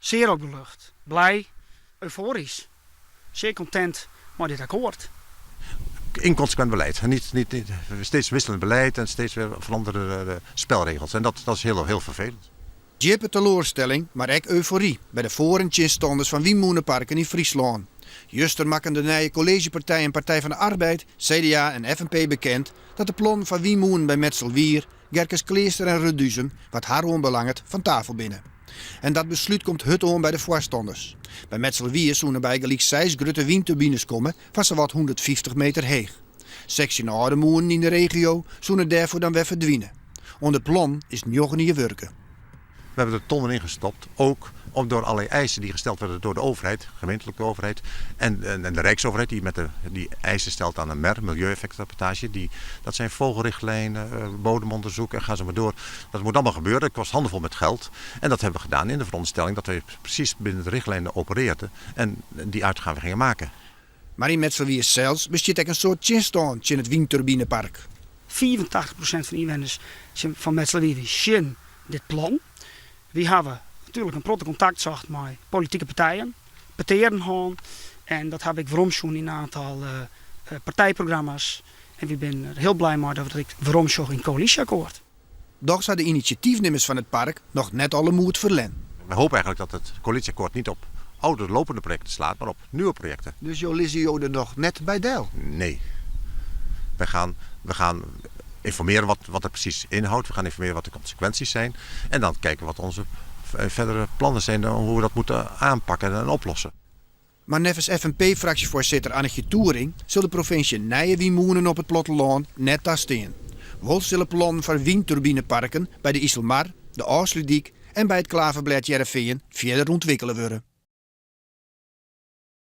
Zeer opgelucht, blij, euforisch. Zeer content met dit akkoord. Inconsequent beleid. Niet steeds wisselend beleid en steeds weer veranderde spelregels. En dat is heel vervelend. Diepe teleurstelling, maar ook euforie bij de voor- en chinstanders van Wiemoenenparken in Friesland. Juster maken de nieuwe collegepartij en Partij van de Arbeid, CDA en FNP bekend dat de plan van Wiemoen bij Metselwier, Gerkes Kleester en Reduzen wat haar onbelangt van tafel binnen. En dat besluit komt hut om bij de voorstanders. Bij Metselwier zouden bij gelijk 6 grote windturbines komen van zowat 150 meter hoog. Sectie Aardemoen in de regio zouden daarvoor dan weer verdwijnen. Onder plan is nog niet werken. We hebben er tonnen in gestopt, ook door allerlei eisen die gesteld werden door de overheid, gemeentelijke overheid en de Rijksoverheid die eisen stelt aan een MER, milieueffectrapportage. Dat zijn vogelrichtlijnen, bodemonderzoek en ga zo maar door. Dat moet allemaal gebeuren, het kost handenvol met geld. En dat hebben we gedaan in de veronderstelling dat we precies binnen de richtlijnen opereerden en die uitgaven gingen maken. Maar in Metselwier zelfs bestaat ook een soort chinstand in het windturbinepark. 84% van inwoners van Metselwier zien dit plan. We hebben natuurlijk een protte contact zocht met politieke partijen, partijen gaan. En dat heb ik veromschoen in een aantal partijprogramma's. En we zijn er heel blij mee dat we het veromschoen in het coalitieakkoord. Doch zijn de initiatiefnemers van het park nog net alle moed verlen. We hopen eigenlijk dat het coalitieakkoord niet op oude lopende projecten slaat, maar op nieuwe projecten. Dus jullie er nog net bij deel? Nee. We gaan informeren wat het precies inhoudt. We gaan informeren wat de consequenties zijn. En dan kijken wat onze verdere plannen zijn hoe we dat moeten aanpakken en oplossen. Maar nevens FNP-fractievoorzitter Annetje Toering zal de provincie nije Wiemoenen op het platteland net daar staan. Wel zullen plannen voor windturbineparken bij de Iselmar, de Aarsludiek en bij het Klaverblad Jereveen verder ontwikkelen worden.